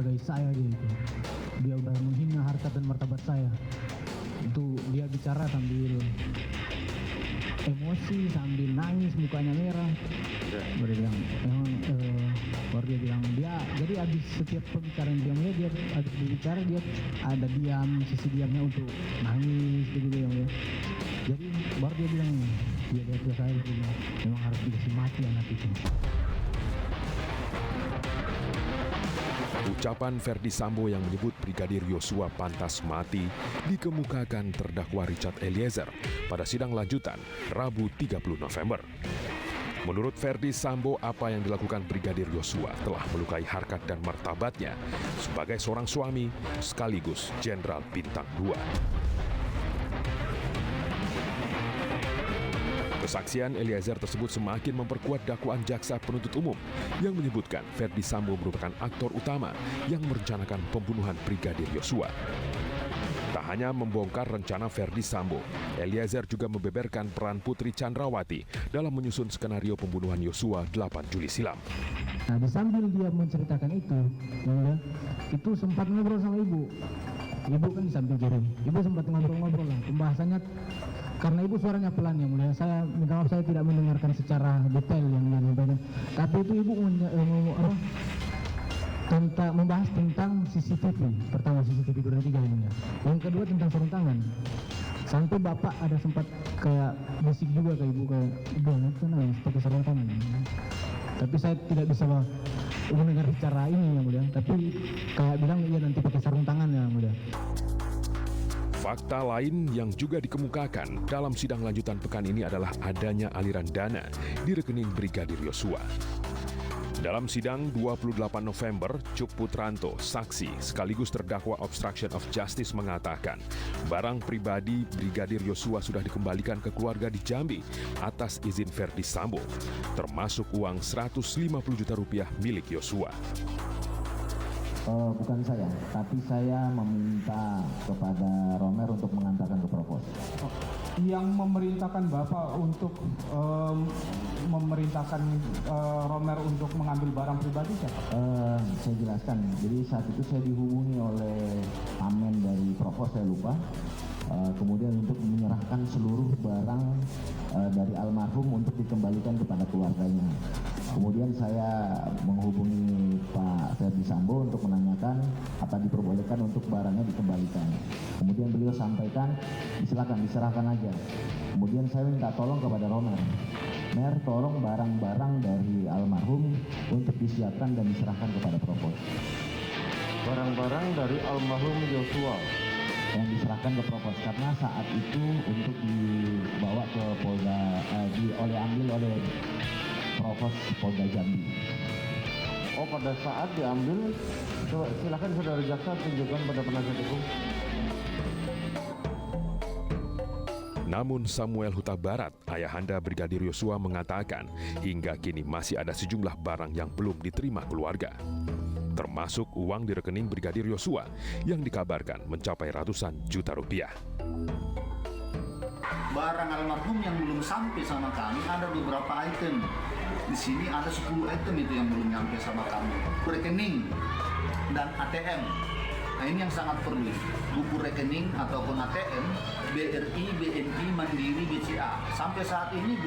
menghargai saya gitu. Dia udah menghina harkat dan martabat saya. Itu dia bicara sambil emosi, sambil nangis, mukanya merah. Baru bilang, baru dia bilang, jadi habis setiap pembicaraan dia habis berbicara dia ada diam, sisi diamnya untuk nangis begitu yang dia. Jadi baru dia bilang, dia lihat ke saya, dia bilang, memang harus dikasih mati anak itu. Ucapan Ferdi Sambo yang menyebut Brigadir Yosua pantas mati dikemukakan terdakwa Richard Eliezer pada sidang lanjutan Rabu 30 November. Menurut Ferdi Sambo, apa yang dilakukan Brigadir Yosua telah melukai harkat dan martabatnya sebagai seorang suami sekaligus Jenderal Bintang 2. Kesaksian Eliezer tersebut semakin memperkuat dakwaan jaksa penuntut umum yang menyebutkan Ferdi Sambo merupakan aktor utama yang merencanakan pembunuhan Brigadir Yosua. Tak hanya membongkar rencana Ferdi Sambo, Eliezer juga membeberkan peran Putri Chandrawati dalam menyusun skenario pembunuhan Yosua 8 Juli silam. Nah, sambil dia menceritakan itu sempat ngobrol sama ibu. Ibu kan di samping kiri. Ibu sempat ngobrol-ngobrol lah. Pembahasannya karena ibu suaranya pelan yang mulia. Saya minta maaf, saya tidak mendengarkan secara detail yang mulia. Tapi itu ibu membahas tentang CCTV. Pertama CCTV 23 yang mulia. Yang kedua tentang sarung tangan. Sampai bapak ada sempat kayak bisik juga ke ibu kayak, ibu nanti kan pakai sarung tangan. Tapi saya tidak bisa mendengar secara ini yang mulia. Tapi kayak bilang iya nanti pakai sarung tangan yang mulia. Fakta lain yang juga dikemukakan dalam sidang lanjutan pekan ini adalah adanya aliran dana di rekening Brigadir Yosua. Dalam sidang 28 November, Cuk Putranto, saksi sekaligus terdakwa obstruction of justice mengatakan barang pribadi Brigadir Yosua sudah dikembalikan ke keluarga di Jambi atas izin Ferdi Sambo, termasuk uang 150 juta rupiah milik Yosua. Bukan saya, tapi saya meminta kepada Romer untuk mengantarkan ke Provos. Yang memerintahkan Bapak untuk memerintahkan Romer untuk mengambil barang pribadi siapa? Saya jelaskan, jadi saat itu saya dihubungi oleh amen dari Provos, saya lupa. Kemudian untuk menyerahkan seluruh barang dari almarhum untuk dikembalikan kepada keluarganya. Kemudian saya menghubungi Pak Ferdi Sambo untuk menanyakan apa diperbolehkan untuk barangnya dikembalikan. Kemudian beliau sampaikan, silakan diserahkan aja. Kemudian saya minta tolong kepada Romer. Mer, tolong barang-barang dari almarhum untuk disiapkan dan diserahkan kepada Provos. Barang-barang dari almarhum Yosua yang diserahkan ke Provos karena saat itu untuk dibawa ke Polda, ambil oleh Provos Polda Jambi. Oh, pada saat diambil, coba silakan saudara jaksa tunjukkan pada penasihat hukum. Namun Samuel Huta Barat, ayahanda Brigadir Yosua mengatakan hingga kini masih ada sejumlah barang yang belum diterima keluarga. Termasuk uang di rekening Brigadir Yosua yang dikabarkan mencapai ratusan juta rupiah. Barang almarhum yang belum sampai sama kami ada beberapa item. Di sini ada 10 item itu yang belum sampai sama kami. Rekening dan ATM. Nah ini yang sangat perlu. Buku rekening ataupun ATM, BRI, BNI, Mandiri, BCA. Sampai saat ini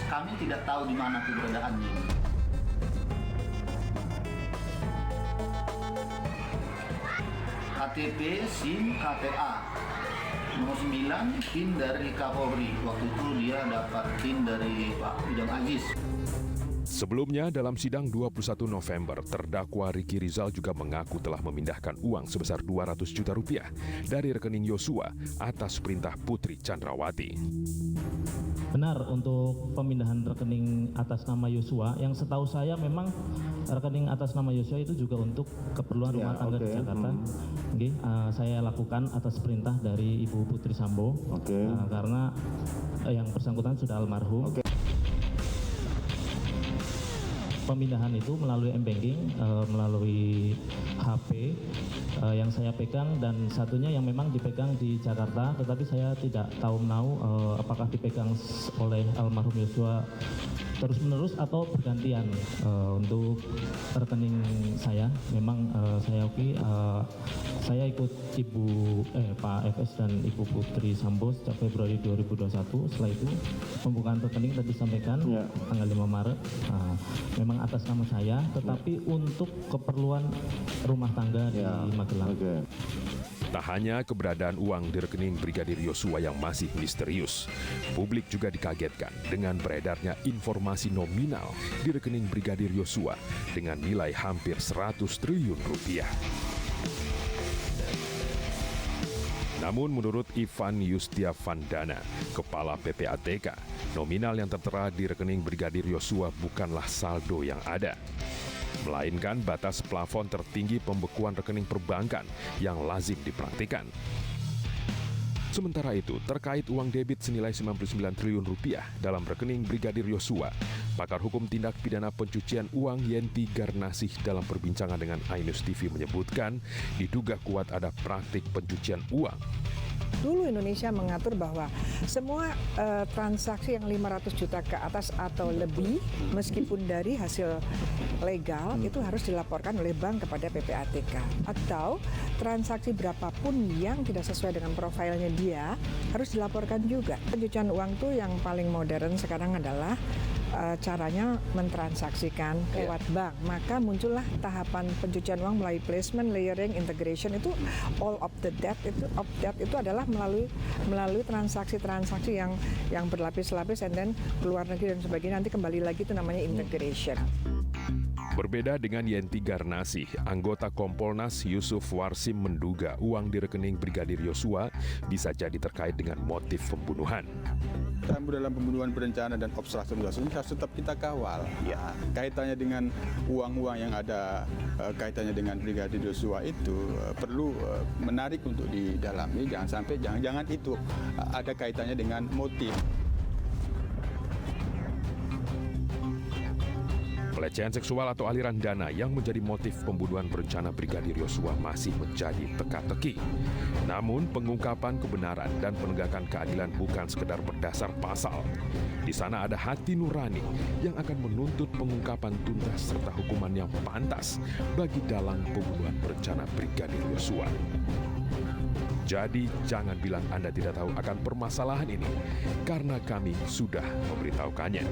kami tidak tahu di mana keberadaannya. KTP, SIM, KTA. Nomor 9, PIN dari Kapolri. Waktu itu dia dapat PIN dari Pak Idam Aziz. Sebelumnya dalam sidang 21 November, terdakwa Ricky Rizal juga mengaku telah memindahkan uang sebesar 200 juta rupiah dari rekening Yosua atas perintah Putri Chandrawati. Benar untuk pemindahan rekening atas nama Yosua, yang setahu saya memang rekening atas nama Yosua itu juga untuk keperluan rumah tangga di Jakarta. Saya lakukan atas perintah dari Ibu Putri Sambo, karena yang bersangkutan sudah almarhum. Pemindahan itu melalui M-Banking, melalui HP yang saya pegang, dan satunya yang memang dipegang di Jakarta, tetapi saya tidak tahu apakah dipegang oleh almarhum Yosua terus-menerus atau bergantian. Untuk rekening saya, memang saya ikut Pak FS dan Ibu Putri Sambo sejak Februari 2021. Setelah itu pembukaan rekening tadi disampaikan tanggal 5 Maret. Memang atas nama saya, tetapi untuk keperluan rumah tangga di Magelang. Tak hanya keberadaan uang di rekening Brigadir Yosua yang masih misterius, publik juga dikagetkan dengan beredarnya informasi nominal di rekening Brigadir Yosua dengan nilai hampir 100 triliun rupiah. Namun menurut Ivan Yustia Vandana, Kepala PPATK, nominal yang tertera di rekening Brigadir Yosua bukanlah saldo yang ada, melainkan batas plafon tertinggi pembekuan rekening perbankan yang lazim dipraktikkan. Sementara itu, terkait uang debit senilai 99 triliun rupiah dalam rekening Brigadir Yosua, pakar hukum tindak pidana pencucian uang Yenti Garnasih dalam perbincangan dengan Ainus TV menyebutkan diduga kuat ada praktik pencucian uang. Dulu Indonesia mengatur bahwa semua transaksi yang 500 juta ke atas atau lebih, meskipun dari hasil legal, itu harus dilaporkan oleh bank kepada PPATK. Atau transaksi berapapun yang tidak sesuai dengan profilnya dia, harus dilaporkan juga. Pencucian uang tuh yang paling modern sekarang adalah caranya mentransaksikan lewat bank. Maka muncullah tahapan pencucian uang melalui placement, layering, integration. Itu all of that itu adalah melalui transaksi-transaksi yang berlapis-lapis, and then keluar negeri dan sebagainya. Nanti kembali lagi itu namanya integration. Berbeda dengan Yenti Garnasih, anggota Kompolnas Yusuf Warsim menduga uang di rekening Brigadir Yosua bisa jadi terkait dengan motif pembunuhan. Dalam pembunuhan berencana dan obstruction of justice harus tetap kita kawal. Kaitannya dengan uang-uang yang ada kaitannya dengan Brigadir Yosua itu perlu menarik untuk didalami. Jangan sampai jangan itu ada kaitannya dengan motif. Pelecehan seksual atau aliran dana yang menjadi motif pembunuhan berencana Brigadir Yosua masih menjadi teka-teki. Namun pengungkapan kebenaran dan penegakan keadilan bukan sekedar berdasar pasal. Di sana ada hati nurani yang akan menuntut pengungkapan tuntas serta hukuman yang pantas bagi dalang pembunuhan berencana Brigadir Yosua. Jadi jangan bilang Anda tidak tahu akan permasalahan ini, karena kami sudah memberitahukannya.